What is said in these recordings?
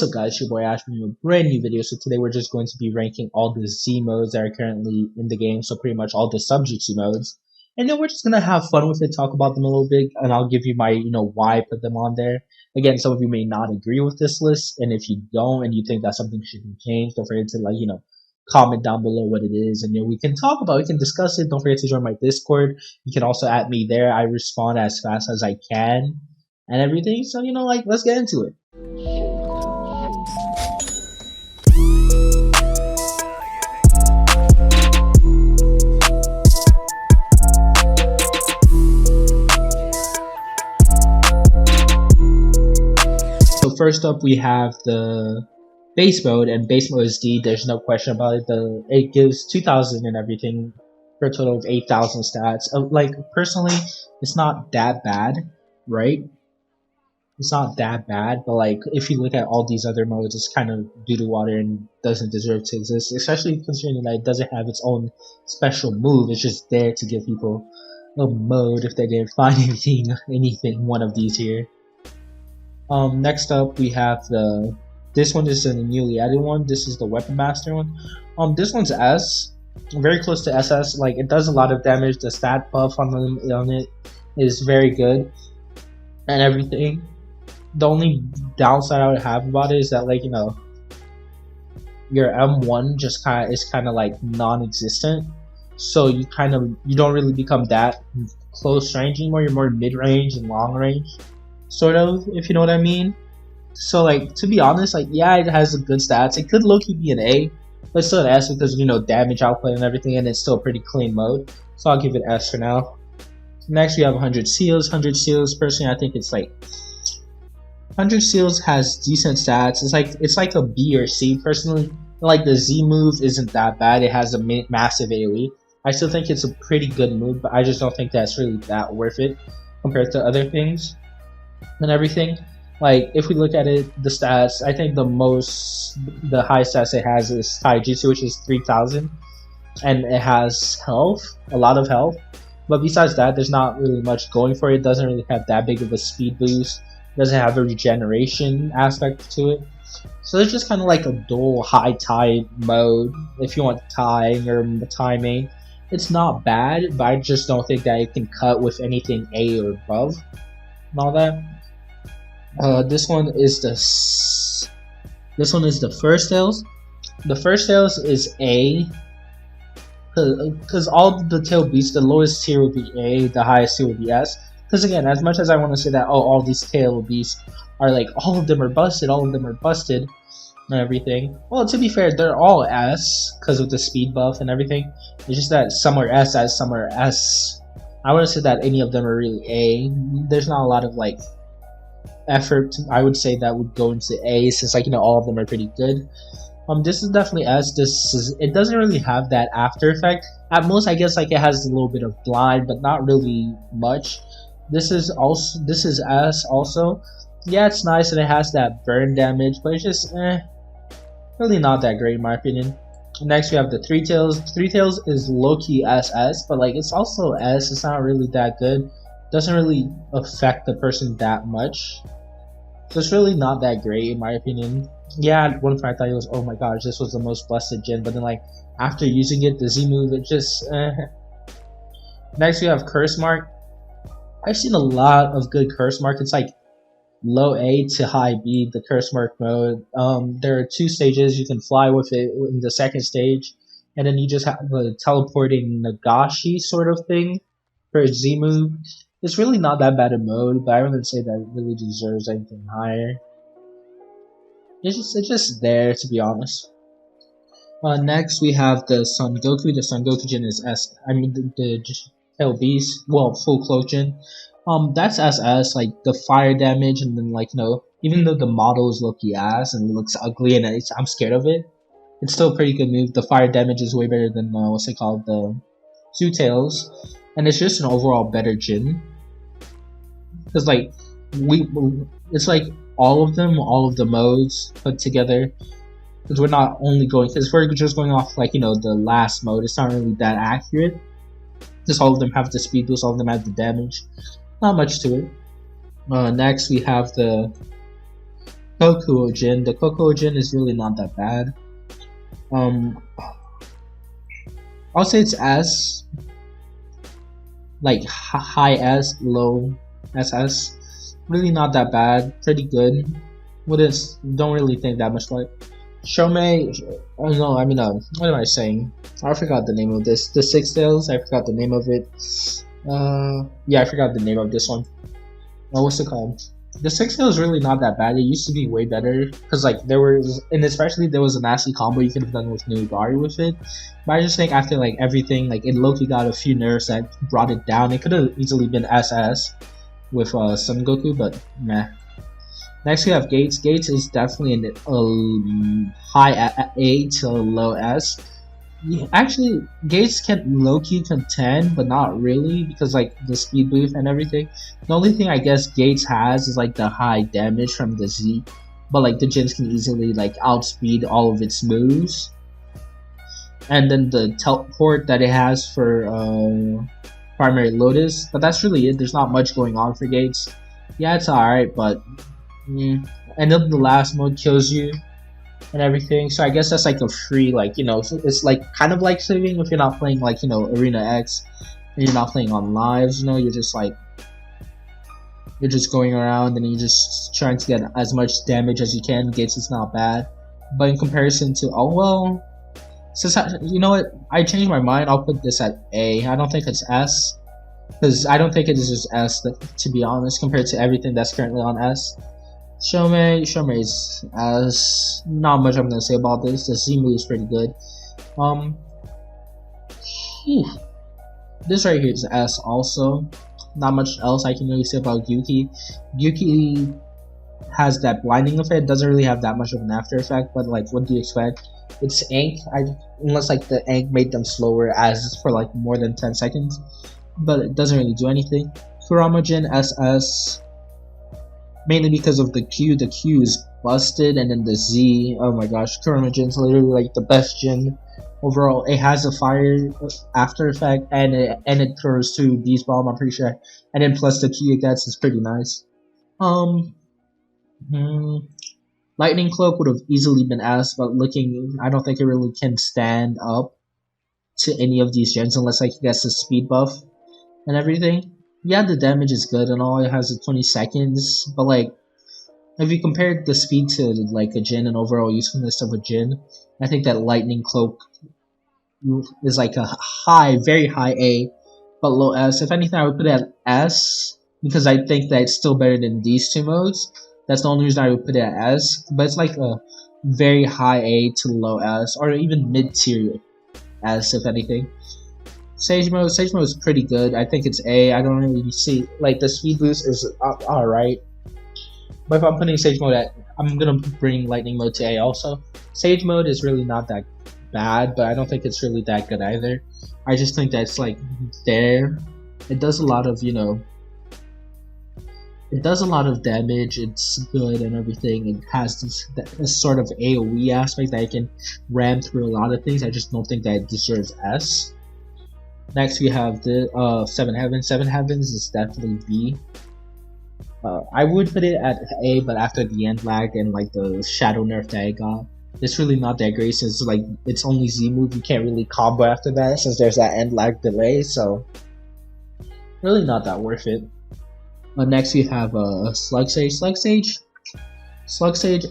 What's up guys, your boy Ash bringing you a brand new video. So today we're just going to be ranking all the Z modes that are currently in the game, so pretty much all the subjutsu modes. And then we're just gonna have fun with it, talk about them a little bit, and I'll give you my, why I put them on there. Again, some of you may not agree with this list, and if you don't and you think that something should be changed, don't forget to comment down below what it is, and we can talk about it, we can discuss it. Don't forget to join my Discord. You can also add me there. I respond as fast as I can and everything. So let's get into it. So first up we have the base mode, and base mode is D. There's no question about it. It gives 2,000 and everything for a total of 8,000 stats. Personally, it's not that bad, right? It's not that bad, but if you look at all these other modes, it's kind of doo doo water and doesn't deserve to exist, especially considering that it doesn't have its own special move. It's just there to give people a mode if they didn't find anything one of these here. Next up we have this one is a newly added one. This is the Weapon Master one. This one's S, very close to SS. It does a lot of damage. The stat buff on it is very good and everything. The only downside I would have about it is that your M1 just is kind of non-existent. So you don't really become that close range anymore. You're more mid-range and long range, sort of, if you know what I mean. So to be honest, yeah, it has good stats. It could low-key be an A, but still an S because damage output and everything, and it's still a pretty clean mode. So I'll give it S for now. Next we have 100 seals. 100 seals, personally I think it's 100 seals has decent stats. It's like a B or C personally. The Z move isn't that bad. It has a massive AoE. I still think it's a pretty good move, but I just don't think that's really that worth it compared to other things and everything. If we look at it, the stats, I think the highest stats it has is Taijutsu, which is 3,000, and it has health, a lot of health. But besides that, there's not really much going for it. It doesn't really have that big of a speed boost. It doesn't have a regeneration aspect to it. So it's just kind of like a dual high tide mode if you want tying or timing. It's not bad, but I just don't think that it can cut with anything A or above and all that. This one is the first tails. The first tails is A, because all the tail beasts, the lowest tier would be A, the highest tier would be S. Because again, as much as I want to say that all these tail beasts are all of them are busted, and everything. Well, to be fair, they're all S because of the speed buff and everything. It's just that some are S, as some are S. I wouldn't say that any of them are really A. There's not a lot of effort, I would say, that would go into A, since all of them are pretty good. This is definitely S. It doesn't really have that after effect. At most, I guess it has a little bit of blind, but not really much. This is S also. Yeah, it's nice and it has that burn damage, but it's just really not that great in my opinion. Next we have the Three Tails. Three Tails is low-key SS, but it's also S. It's not really that good. Doesn't really affect the person that much, so it's really not that great in my opinion. Yeah, at one point I thought it was, oh my gosh, this was the most busted gen, but then after using it, the Z move, it just Next we have Curse Mark. I've seen a lot of good Curse Mark. It's low A to high B, the Curse Mark mode. There are 2 stages. You can fly with it in the second stage, and then you just have a teleporting Nagashi sort of thing for a Z move. It's really not that bad a mode, but I wouldn't say that it really deserves anything higher. It's just there, to be honest. Next we have the Son Goku. The Son Goku gen is S. I mean the Tail Beast. Well, full cloak gen. That's SS. The fire damage, and then even though the model is low-key ass and looks ugly and I'm scared of it, it's still a pretty good move. The fire damage is way better than what's it called, the Two Tails, and it's just an overall better gen. Because it's all of the modes put together. Because we're not only because we're just going off the last mode. It's not really that accurate. Just all of them have the speed boost, all of them have the damage. Not much to it. Next we have the Kokuojin. The Kokuojin is really not that bad. I'll say it's S, like high S, low SS. Really not that bad. Pretty good. Don't really think that much like Shomei. Oh no, I mean what am I saying? I forgot the name of this. The Six Tails. I forgot the name of it. Yeah, I forgot the name of this one. What's it called? The Six Tails is really not that bad. It used to be way better because like there was, and especially there was a nasty combo you could have done with Nugari with it. But I just think after like everything, like it Loki got a few nerfs that brought it down. It could have easily been SS with Son Goku, but meh. Next we have Gates. Gates is definitely a high A to low S. Actually, Gates can low-key contend, but not really, because like the speed boost and everything. The only thing I guess Gates has is like the high damage from the Z, but like the gens can easily like outspeed all of its moves. And then the teleport that it has for Primary Lotus, but that's really it. There's not much going on for Gates. Yeah, it's alright, but and then the last mode kills you and everything, so I guess that's like a free, like, you know, it's like kind of like saving if you're not playing like, you know, Arena X and you're not playing on lives, you know, you're just like, you're just going around and you're just trying to get as much damage as you can. Gates is not bad, but in comparison to, oh well, since you know what, I changed my mind, I'll put this at A. I don't think it's S, because I don't think it is just S, to be honest, compared to everything that's currently on S. Shomei is S. Not much I'm gonna say about this. The Z move is pretty good. This right here is S also. Not much else I can really say about Yuki. Yuki has that blinding effect. Doesn't really have that much of an after effect, but like, what do you expect? It's ink. Unless like the ink made them slower as for like more than 10 seconds, but it doesn't really do anything. Kuramajin SS. Mainly because of the Q. The Q is busted, and then the Z. Oh my gosh, Kuramajin's literally like the best Jin overall. It has a fire after effect, and it throws 2 Beast Bomb, I'm pretty sure, and then plus the Q it gets is pretty nice. Lightning Cloak would have easily been S, but I don't think it really can stand up to any of these gens unless like it gets the speed buff and everything. Yeah, the damage is good and all. It has 20 seconds, but like, if you compare the speed to like a Jin and overall usefulness of a Jin, I think that Lightning Cloak is like a very high A, but low S. If anything, I would put it at S, because I think that it's still better than these 2 modes. That's the only reason I would put it at S, but it's like a very high A to low S, or even mid-tier S, if anything. Sage mode is pretty good. I think it's A. I don't really see, like, the speed boost is alright. But if I'm putting Sage mode at, I'm gonna bring Lightning mode to A also. Sage mode is really not that bad, but I don't think it's really that good either. I just think that it's like there. It does a lot of, you know, it does a lot of damage. It's good and everything. It has this sort of AoE aspect that I can ram through a lot of things. I just don't think that it deserves S. Next we have the Seven Heavens. Seven Heavens is definitely B. I would put it at A, but after the end lag and like the shadow nerf that I got, it's really not that great since like it's only Z move. You can't really combo after that since there's that end lag delay, so really not that worth it. Next we have Slug Sage. Slug Sage,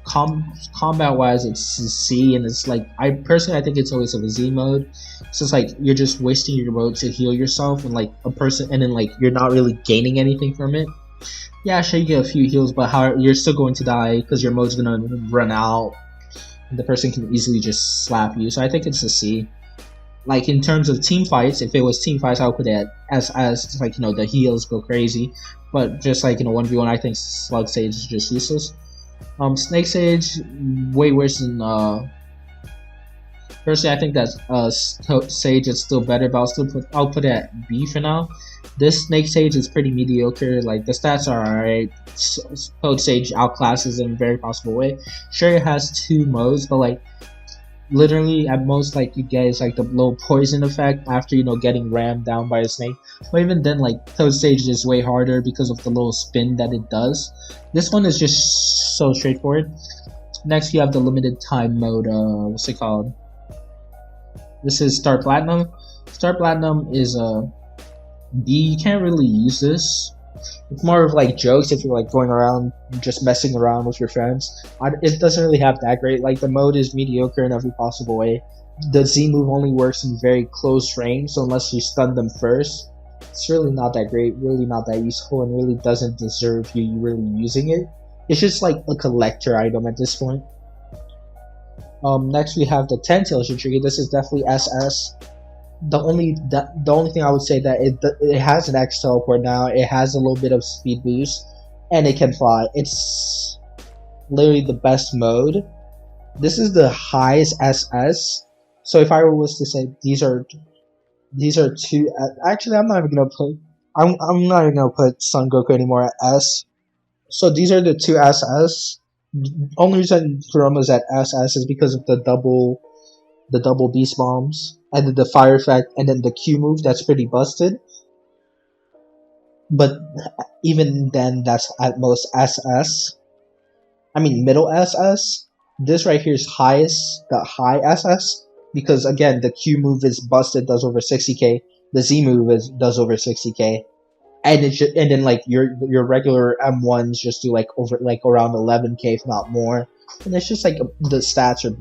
combat wise it's C, and it's like, I think it's always of a Z mode. So it's like you're just wasting your mode to heal yourself, and like a person, and then like you're not really gaining anything from it. Yeah, sure, you get a few heals, but you're still going to die because your mode's gonna run out and the person can easily just slap you. So I think it's a C. Like in terms of team fights, if it was team fights, I would put it as like, you know, the heals go crazy. But just like, you know, 1v1, I think Slug Sage is just useless. Snake Sage, way worse than personally, I think that Sage is still better, but I'll put it at B for now. This Snake Sage is pretty mediocre. Like the stats are alright. Toad Sage outclasses in a very possible way. Sure, it has 2 modes, but like literally at most like you get is like the low poison effect after, you know, getting rammed down by a snake. But even then, like Toad Sage is way harder because of the little spin that it does. This one is just so straightforward. Next, you have the limited time mode. What's it called? This is Star Platinum. Star Platinum is you can't really use this. It's more of like jokes if you're like going around just messing around with your friends. It doesn't really have that great. Like the mode is mediocre in every possible way. The Z move only works in very close range, so unless you stun them first, it's really not that great, really not that useful, and really doesn't deserve you really using it. It's just like a collector item at this point. Next we have the 10 tail trigger. This is definitely SS. The only thing I would say that it has an X teleport now. It has a little bit of speed boost, and it can fly. It's literally the best mode. This is the highest SS. So if I was to say these are two, actually I'm not even gonna put Son Goku anymore at S. So these are the two SS. Only reason Kuroma's at SS is because of the double beast bombs and then the fire effect and then the Q move that's pretty busted. But even then, that's at most SS. I mean middle SS. This right here is the high SS because again the Q move is busted, does over 60k. The Z move does over 60k. And then like your regular M1s just do like around 11k if not more, and it's just like the stats are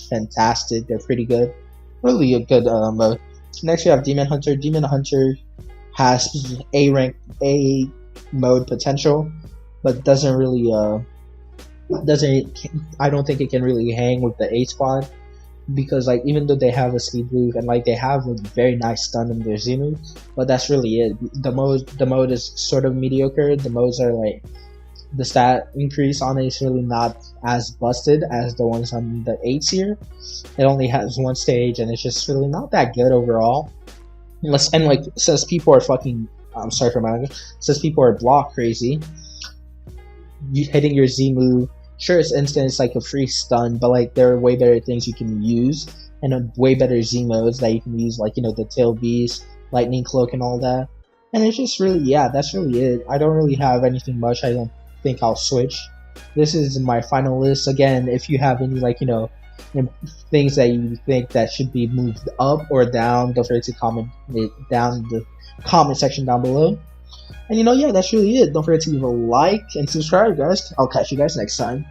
fantastic. They're pretty good, really a good mode. Next we have Demon Hunter. Demon Hunter has A mode potential, but doesn't really I don't think it can really hang with the A squad. Because like even though they have a speed move and like they have a very nice stun in their Z move, but that's really it. The mode is sort of mediocre. The modes are like the stat increase on it is really not as busted as the ones on the 8 tier. It only has one stage and it's just really not that good overall. And like says people are fucking I'm sorry for my language, says people are block crazy. You hitting your Z move. Sure, it's instant, it's like a free stun, but like there are way better things you can use, and way better Z modes that you can use, like, you know, the Tail Beast, Lightning Cloak, and all that. And it's just really, yeah, that's really it. I don't really have anything much. I don't think I'll switch. This is my final list. Again, if you have any, like, you know, things that you think that should be moved up or down, don't forget to comment it down in the comment section down below. And you know, yeah, that's really it. Don't forget to leave a like and subscribe, guys. I'll catch you guys next time.